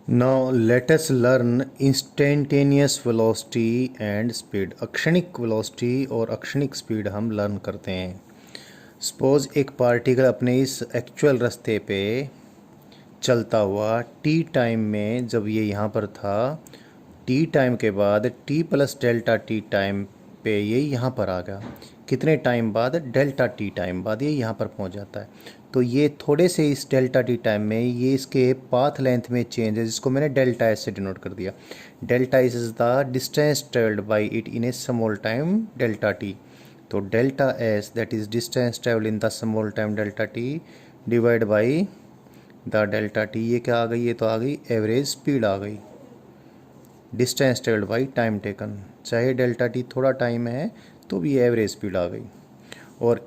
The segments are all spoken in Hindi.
Now let us learn instantaneous velocity and speed. अक्षणिक वेलोसिटी और अक्षणिक स्पीड हम लर्न करते हैं। सपोज एक पार्टिकल अपने इस एक्चुअल रास्ते पे चलता हुआ टी टाइम में, जब ये यहाँ पर था, टी टाइम के बाद T plus delta T time पे ये यहाँ पर आ गया। कितने टाइम बाद? डेल्टा टी टाइम बाद ये यहाँ पर पहुँच जाता है। तो ये थोड़े से इस डेल्टा टी टाइम में ये इसके पाथ लेंथ में चेंज है, जिसको मैंने डेल्टा एस से डिनोट कर दिया। Delta s is the distance travelled by it in a small time delta t. तो delta s that is distance travelled in the small time delta t divide by the delta t. ये क्या आ गई? ये तो आ गई एवरेज स्पीड आ गई, distance travelled by time taken. चाहे डेल्टा टी थोड़ा टाइम है तो भी एवरेज स्पीड आ गई। और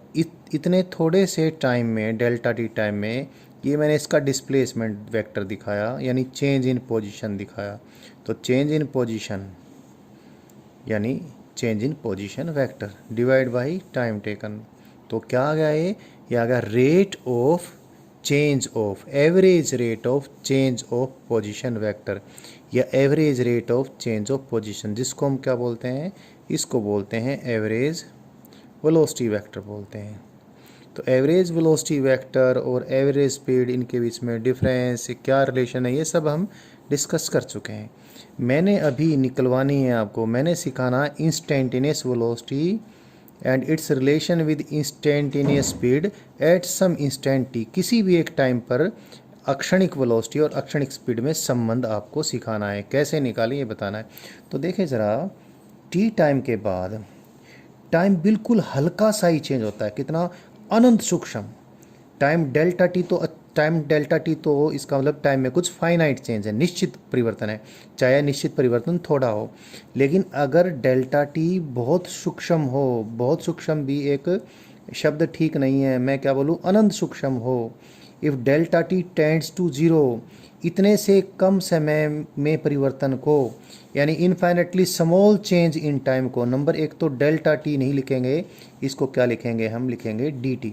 इतने थोड़े से टाइम में, डेल्टा टी टाइम में, ये मैंने इसका डिस्प्लेसमेंट वेक्टर दिखाया, यानी चेंज इन पोजीशन दिखाया। तो चेंज इन पोजीशन यानी change in position vector divide by time taken. तो क्या आ गया? ये आ गया rate of change of, average rate of change of position vector, या average rate of change of position, जिसको हम क्या बोलते हैं? इसको बोलते हैं एवरेज वेलोसिटी वेक्टर बोलते हैं। तो एवरेज वेलोसिटी वेक्टर और एवरेज स्पीड, इनके बीच में डिफरेंस, क्या रिलेशन है, ये सब हम डिस्कस कर चुके हैं। मैंने अभी निकलवानी है आपको, मैंने सिखाना instantaneous velocity and its relation with instantaneous speed at some instant T. किसी भी एक टाइम पर अक्षणिक वेलोसिटी और अक्षणिक स्पीड में संबंध आपको सिखाना है। कैसे निकालें ये बताना है। तो देखें ज़रा, टी टाइम के बाद टाइम बिल्कुल हल्का सा ही चेंज होता है। कितना? अनंत सूक्ष्म। टाइम डेल्टा टी तो इसका मतलब टाइम में कुछ फाइनाइट चेंज है, निश्चित परिवर्तन है, चाहे निश्चित परिवर्तन थोड़ा हो। लेकिन अगर डेल्टा टी बहुत सूक्ष्म हो, बहुत सूक्ष्म भी एक शब्द ठीक नहीं है, मैं क्या बोलूँ, अनंत सूक्ष्म हो, if delta T tends to zero, इतने से कम समय में परिवर्तन को, यानी infinitely small change in time को, नंबर एक तो डेल्टा टी नहीं लिखेंगे, इसको क्या लिखेंगे? हम लिखेंगे डी टी।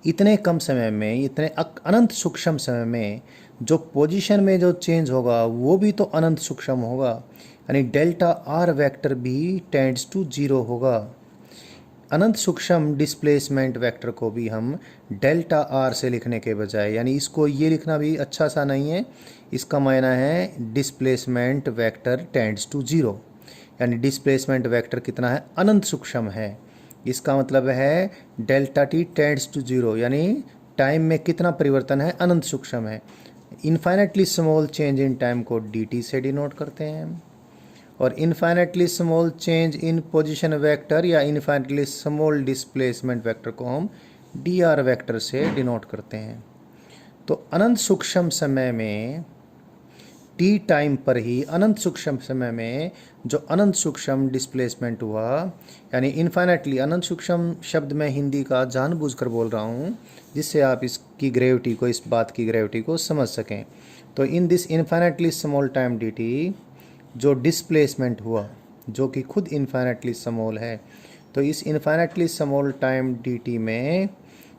इतने कम समय में, इतने अनंत सूक्ष्म समय में जो पोजीशन में जो चेंज होगा वो भी तो अनंत सूक्ष्म होगा, यानी डेल्टा आर वेक्टर भी टेंड्स टू ज़ीरो होगा। अनंत सूक्ष्म डिस्प्लेसमेंट वेक्टर को भी हम डेल्टा आर से लिखने के बजाय, यानी इसको ये लिखना भी अच्छा सा नहीं है, इसका मायना है displacement vector tends to zero, यानी डिस्प्लेसमेंट वेक्टर कितना है? अनंत सूक्ष्म है। इसका मतलब है delta T tends to zero, यानी टाइम में कितना परिवर्तन है? अनंत सूक्ष्म है। Infinitely small change in time को डी टी से डिनोट करते हैं, और infinitely small change in position vector या इनफाइनेटली स्मॉल डिस्प्लेसमेंट वेक्टर को हम डी आर वेक्टर से डिनोट करते हैं। तो अनंत सूक्ष्म समय में, टी टाइम पर ही अनंत सूक्ष्म समय में जो अनंत सूक्ष्म डिस्प्लेसमेंट हुआ, यानी इनफाइनेटली अनंत सूक्ष्म शब्द मैं हिंदी का जानबूझकर बोल रहा हूँ, जिससे आप इसकी ग्रेविटी को, इस बात की ग्रेविटी को समझ सकें। तो in this infinitely small time D T, जो डिस्प्लेसमेंट हुआ, जो कि खुद इनफाइनेटली स्मॉल है, तो इस infinitely small time D T में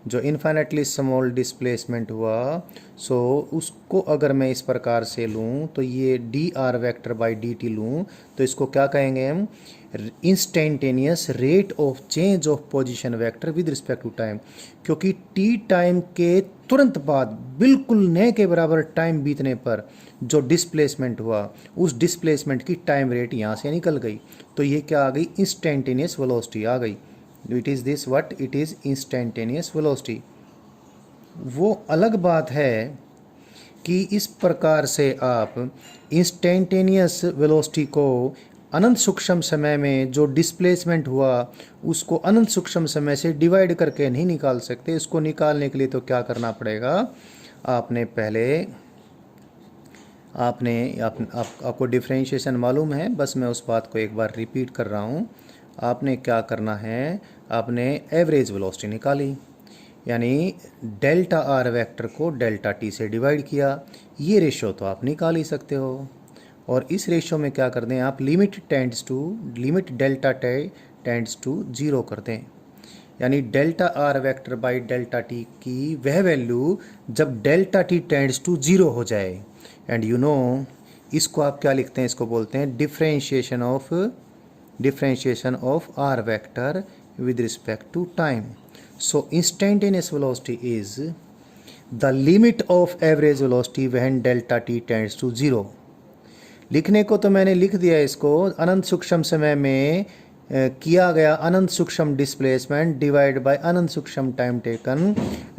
जो इनफाइनेटली स्मॉल डिस्प्लेसमेंट हुआ, सो उसको अगर मैं इस प्रकार से लूँ, तो ये D are vector by D T लूँ, तो इसको क्या कहेंगे हम? Instantaneous rate of change of position vector with respect to time. क्योंकि टी टाइम के तुरंत बाद, बिल्कुल न के बराबर टाइम बीतने पर जो डिस्प्लेसमेंट हुआ, उस डिस्प्लेसमेंट की टाइम रेट यहाँ से निकल गई। तो ये क्या आ गई? इंस्टेंटेनियस वेलोसिटी आ गई। It is this what? It is instantaneous velocity. वो अलग बात है कि इस प्रकार से आप इंस्टेंटेनियस वेलोसिटी को अनंत सूक्ष्म समय में जो डिस्प्लेसमेंट हुआ उसको अनंत सूक्ष्म समय से डिवाइड करके नहीं निकाल सकते। इसको निकालने के लिए तो क्या करना पड़ेगा? आपने पहले आपको डिफ्रेंशिएशन मालूम है, बस मैं उस बात को एक बार रिपीट कर रहा हूँ। आपने क्या करना है? आपने एवरेज वेलोसिटी निकाली, यानी डेल्टा आर वेक्टर को डेल्टा टी से डिवाइड किया। ये रेशो तो आप निकाल ही सकते हो, और इस रेशो में क्या कर दें आप? Limit delta tends to zero कर दें, यानी delta R vector by delta T की वह वैल्यू जब delta T tends to zero हो जाए। एंड यू नो इसको आप क्या लिखते हैं, इसको बोलते हैं differentiation of are vector with respect to time. So instantaneous velocity is the limit of average velocity when delta T tends to zero. लिखने को तो मैंने लिख दिया इसको, अनंत सूक्ष्म समय में किया गया अनंत सूक्ष्म डिस्प्लेसमेंट डिवाइड बाय अनंत सूक्ष्म टाइम टेकन।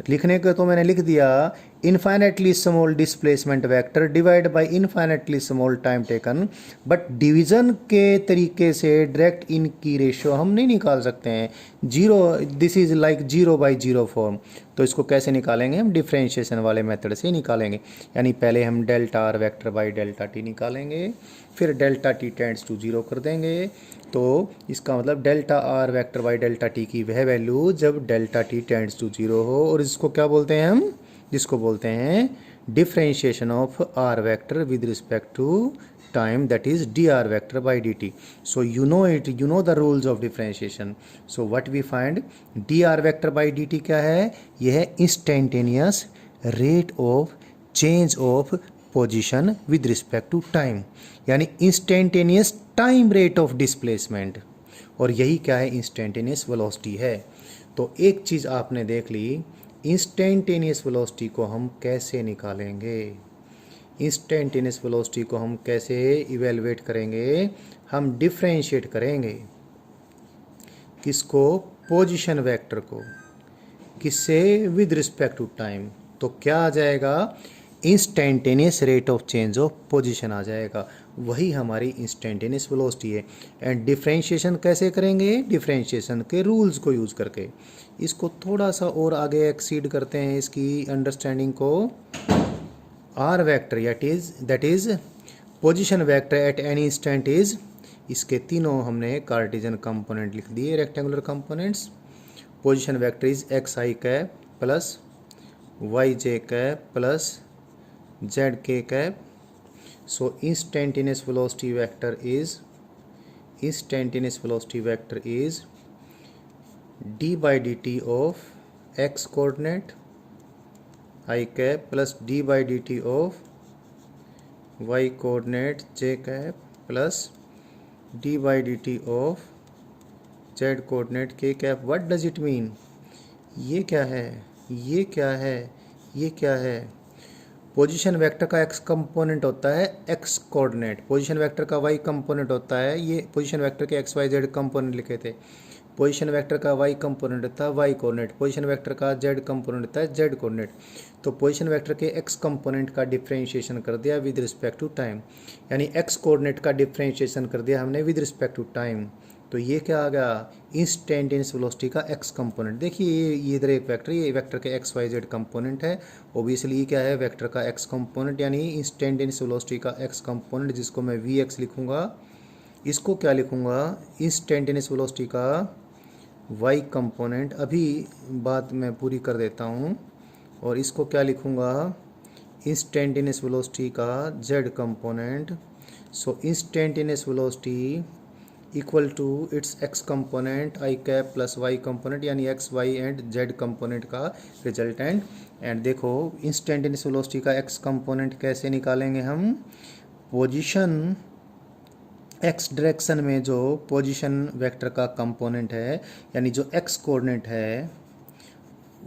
लिखने को तो मैंने लिख दिया infinitely small displacement vector divide by infinitely small time taken. But division के तरीके से डायरेक्ट इनकी रेशियो हम नहीं निकाल सकते हैं। Zero, this is like 0/0 form. तो इसको कैसे निकालेंगे हम? डिफरेंशिएशन वाले मेथड से निकालेंगे। यानी पहले हम delta R vector by delta T निकालेंगे, फिर delta T tends to zero कर देंगे। तो इसका मतलब delta R vector by delta T की वह वैल्यू जब delta T tends to zero हो, और इसको क्या बोलते हैं हम? जिसको बोलते हैं differentiation of are vector with respect to time, that is d are vector by D t. So you know it, you know the rules of differentiation. So what we find, d are vector by D t क्या है? यह है instantaneous rate of change of position with respect to time, यानी instantaneous time rate of displacement. और यही क्या है? इंस्टेंटेनियस वेलोसिटी है। तो एक चीज़ आपने देख ली, इंस्टेंटेनियस वेलोसिटी को हम कैसे निकालेंगे? इंस्टेंटेनियस वेलोसिटी को हम कैसे इवेलुएट करेंगे? हम डिफरेंशिएट करेंगे। किसको? पोजीशन वेक्टर को। किससे? With respect to time. तो क्या आ जाएगा? Instantaneous rate of change of position आ जाएगा। वही हमारी इंस्टेंटेनियस वेलोसिटी है। एंड डिफरेंशिएशन कैसे करेंगे? डिफरेंशिएशन के रूल्स को यूज़ करके। इसको थोड़ा सा और आगे एक्सीड करते हैं इसकी अंडरस्टैंडिंग को। R vector that is position vector at any instant is, इसके तीनों हमने कार्टेशियन कंपोनेंट लिख दिए, rectangular components. Position vector is x i cap plus y j cap plus z k cap. So instantaneous velocity vector is d by dt of x coordinate I cap plus d by dt of y coordinate j cap plus d by dt of z coordinate k cap। what does it mean? ये क्या है? ये क्या है? ये क्या है? पोजीशन वेक्टर का x कंपोनेंट होता है x कोऑर्डिनेट, पोजीशन वेक्टर का y कंपोनेंट होता है, ये पोजीशन वेक्टर के x y z कंपोनेंट लिखे थे। पोजीशन वेक्टर का y कंपोनेंट होता है y कोऑर्डिनेट, पोजीशन वेक्टर का z कंपोनेंट होता है z कोऑर्डिनेट। तो पोजीशन वेक्टर के x कंपोनेंट का डिफरेंशिएशन कर दिया विद रिस्पेक्ट टू टाइम, यानी x कोऑर्डिनेट का डिफरेंशिएशन कर दिया हमने विद रिस्पेक्ट टू टाइम। तो ये क्या आ गया? इंस्टेंटेनियस वेलोसिटी का x कंपोनेंट। देखिए ये इधर एक वेक्टर, ये वेक्टर के एक्स वाई जेड कंपोनेंट है। ओबियसली ये क्या है? वेक्टर का x कंपोनेंट, यानी इंस्टेंटेनियस वेलोसिटी का x कंपोनेंट, जिसको मैं vx लिखूंगा। इसको क्या लिखूंगा? इंस्टेंटेनियस वेलोसिटी का y कंपोनेंट। अभी बात मैं पूरी कर देता हूँ। और इसको क्या लिखूंगा? इंस्टेंटेनियस वेलोसिटी का z component. So instantaneous velocity equal to its x component I cap plus y component, यानी x y and z component का रिजल्टेंट। एंड देखो इंस्टेंटेनियस वेलोसिटी का x कंपोनेंट कैसे निकालेंगे हम? पोजीशन x डायरेक्शन में जो पोजीशन वेक्टर का कंपोनेंट है, यानी जो x कोऑर्डिनेट है,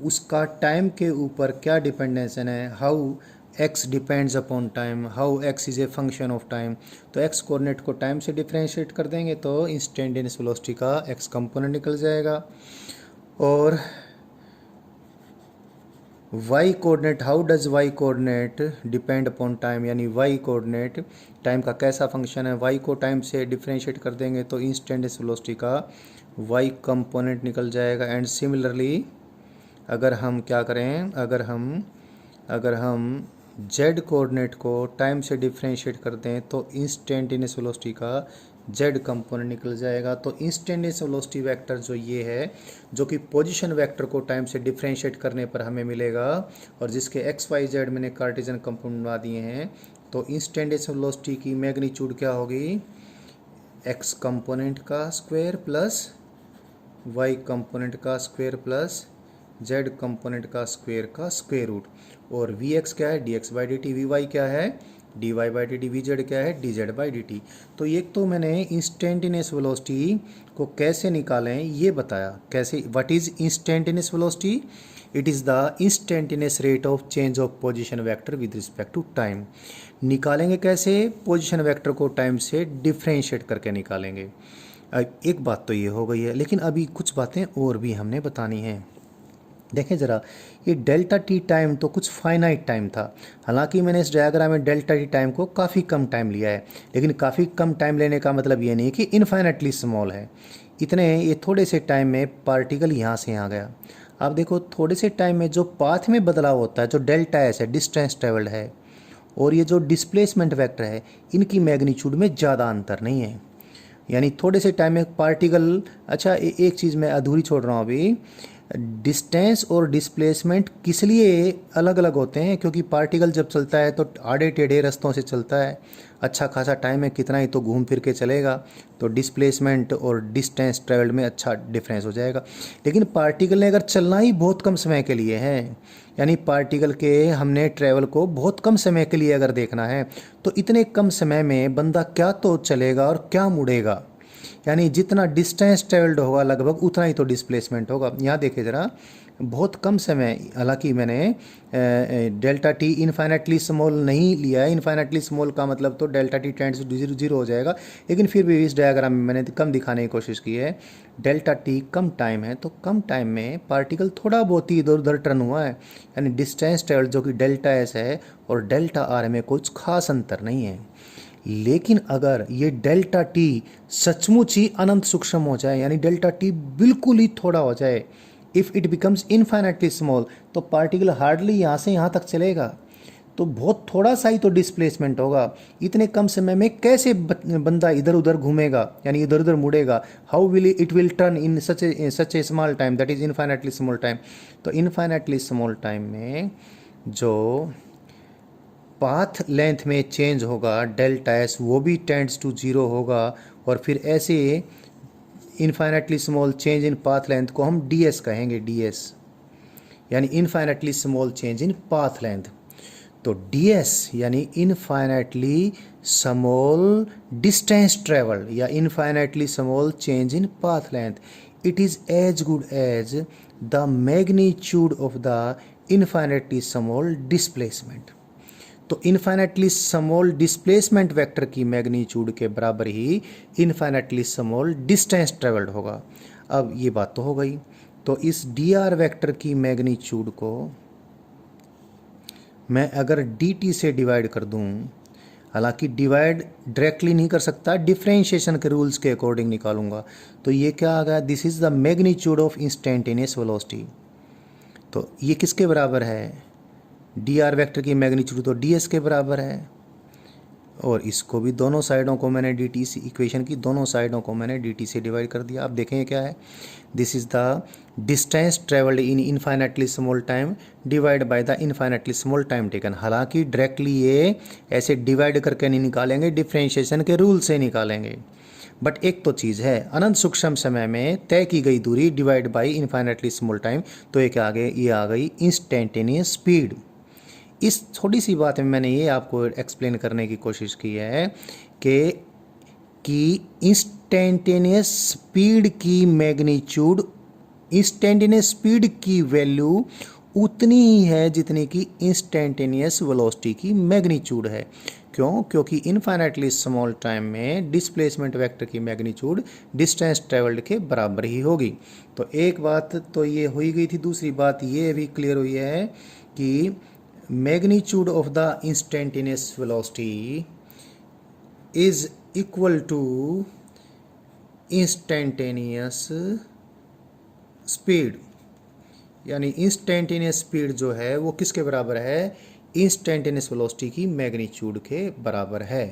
उसका टाइम के ऊपर क्या डिपेंडेंसन है? How x depends upon time, how x is a function of time. तो x कोऑर्डिनेट को टाइम से डिफरेंशिएट कर देंगे तो इंस्टेंटेनियस वेलोसिटी का x कंपोनेंट निकल जाएगा। और y coordinate, how does y coordinate depend upon time, यानी y कोऑर्डिनेट टाइम का कैसा फंक्शन है? y को टाइम से डिफरेंशिएट कर देंगे तो इंस्टेंटेनियस वेलोसिटी का y कंपोनेंट निकल जाएगा। एंड सिमिलरली अगर हम क्या करें, अगर हम z कोऑर्डिनेट को टाइम से डिफरेंशिएट कर दें तो इंस्टेंटेनियस वेलोसिटी का z कंपोनेंट निकल जाएगा। तो इंस्टेंटेनियस वेलोसिटी वेक्टर जो ये है, जो कि पोजीशन वेक्टर को टाइम से डिफरेंशिएट करने पर हमें मिलेगा, और जिसके x y z मैंने कार्टेशियन कंपोनेंट बना दिए हैं, तो इंस्टेंटेनियस वेलोसिटी की मैग्नीट्यूड क्या होगी? x कंपोनेंट का स्क्वायर प्लस वाई कंपोनेंट का स्क्वायर प्लस जेड कंपोनेंट का स्क्वायर रूट, और वी एक्स क्या है D X by D T, V Y क्या है D Y by D T, V Z क्या है D Z by D T. तो एक तो मैंने इंस्टेंटेनियस वेलोसिटी को कैसे निकालें ये बताया, कैसे, what is instantaneous velocity, it is the instantaneous rate of change of position vector with respect to time. निकालेंगे कैसे, पोजीशन वेक्टर को टाइम से डिफ्रेंशिएट करके निकालेंगे। एक बात तो ये हो गई है, लेकिन अभी कुछ बातें और भी हमने बतानी हैं। देखें ज़रा, ये डेल्टा टी टाइम तो कुछ फाइनाइट टाइम था, हालांकि मैंने इस डायग्राम में डेल्टा टी टाइम को काफ़ी कम टाइम लिया है, लेकिन काफ़ी कम टाइम लेने का मतलब ये नहीं कि इनफाइनाइटली स्मॉल है। ये थोड़े से टाइम में पार्टिकल यहाँ से यहाँ गया। आप देखो थोड़े से टाइम में जो पाथ में बदलाव होता है, जो डेल्टा एस है, डिस्टेंस ट्रेवल्ड है, और ये जो डिस्प्लेसमेंट वेक्टर है, इनकी मैग्नीट्यूड में ज़्यादा अंतर नहीं है। यानी थोड़े से टाइम में पार्टिकल, अच्छा एक चीज़ मैं अधूरी छोड़ रहा हूँ अभी, डिस्टेंस और डिस्प्लेसमेंट किस लिए अलग अलग होते हैं, क्योंकि पार्टिकल जब चलता है तो आड़े टेढ़े रास्तों से चलता है, अच्छा खासा टाइम है, कितना ही तो घूम फिर के चलेगा, तो डिस्प्लेसमेंट और डिस्टेंस ट्रेवल्ड में अच्छा डिफरेंस हो जाएगा। लेकिन पार्टिकल ने अगर चलना ही बहुत कम समय के लिए है, यानी पार्टिकल के हमने ट्रैवल को बहुत कम समय के लिए अगर देखना है, तो इतने कम समय में बंदा क्या तो चलेगा और क्या मुड़ेगा, यानी जितना डिस्टेंस ट्रेवल्ड होगा लगभग उतना ही तो डिस्प्लेसमेंट होगा। यहाँ देखिए ज़रा, बहुत कम समय, हालांकि मैंने डेल्टा टी इनफाइनाइटली स्मॉल नहीं लिया है, इनफाइनाइटली स्मॉल का मतलब तो delta T tends to zero हो जाएगा, लेकिन फिर भी इस डायग्राम में मैंने कम दिखाने की कोशिश की है। डेल्टा टी कम टाइम है, तो कम टाइम में पार्टिकल थोड़ा बहुत ही इधर उधर टर्न हुआ है, यानी डिस्टेंस ट्रेवल्ड जो कि डेल्टा एस है और डेल्टा आर में कुछ खास अंतर नहीं है। लेकिन अगर ये डेल्टा टी सचमुच ही अनंत सूक्ष्म हो जाए, यानी डेल्टा टी बिल्कुल ही थोड़ा हो जाए, if it becomes infinitely small, तो पार्टिकल हार्डली यहाँ से यहाँ तक चलेगा, तो बहुत थोड़ा सा ही तो डिस्प्लेसमेंट होगा। इतने कम समय में कैसे बंदा इधर उधर घूमेगा, यानी इधर उधर मुड़ेगा, how will it will turn in such a small time, that is infinitely small time. तो इनफाइनाइटली स्मॉल टाइम में जो पाथ लेंथ में चेंज होगा डेल्टा एस, वो भी टेंड्स टू जीरो होगा, और फिर ऐसे infinitely small change in path length को हम डी एस कहेंगे, डी एस यानी infinitely small change in path length. तो डी एस यानी इनफाइनाइटली स्मॉल डिस्टेंस ट्रेवल्ड या infinitely small change in path length, it is as good as the magnitude of the infinitely small displacement. तो इनफाइनाइटली स्मॉल डिस्प्लेसमेंट वेक्टर की मैग्नीट्यूड के बराबर ही इनफाइनाइटली स्मॉल डिस्टेंस ट्रेवल्ड होगा। अब ये बात तो हो गई, तो इस डी आर वेक्टर की मैग्नीट्यूड को मैं अगर डी टी से डिवाइड कर दूं, हालांकि डिवाइड डायरेक्टली नहीं कर सकता, डिफरेंशिएशन के रूल्स के अकॉर्डिंग निकालूंगा, तो ये क्या आ गया, this is the magnitude of instantaneous velocity. तो ये किसके बराबर है, डी आर वैक्टर की मैग्नीट्यूड तो डी एस के बराबर है, और इसको भी दोनों साइडों को मैंने डी टी सी, इक्वेशन की दोनों साइडों को मैंने डी टी से डिवाइड कर दिया। आप देखेंगे क्या है, this is the distance travelled in infinitely small time divide by the infinitely small time taken. हालांकि डायरेक्टली ये ऐसे डिवाइड करके नहीं निकालेंगे, डिफ्रेंशिएशन के रूल से निकालेंगे, बट एक तो चीज़ है, अनंत सूक्ष्म समय में तय की गई दूरी divide by infinitely small time, तो एक आगे ये आ गई इंस्टेंटेनियस स्पीड। इस थोड़ी सी बात में मैंने ये आपको एक्सप्लेन करने की कोशिश की है कि इंस्टेंटेनियस स्पीड की मैग्नीट्यूड, इंस्टेंटेनियस स्पीड की वैल्यू उतनी ही है जितनी कि इंस्टेंटेनियस वेलोसिटी की मैग्नीट्यूड है। क्यों, क्योंकि इनफाइनाइटली स्मॉल टाइम में डिस्प्लेसमेंट वेक्टर की मैग्नीट्यूड डिस्टेंस ट्रेवल्ड के बराबर ही होगी। तो एक बात तो ये हुई गई थी, दूसरी बात ये भी क्लियर हुई है कि magnitude of the instantaneous velocity is equal to instantaneous speed, यानी इंस्टेंटेनियस स्पीड जो है वो किसके बराबर है, इंस्टेंटेनियस वेलोसिटी की मैग्नीट्यूड के बराबर है।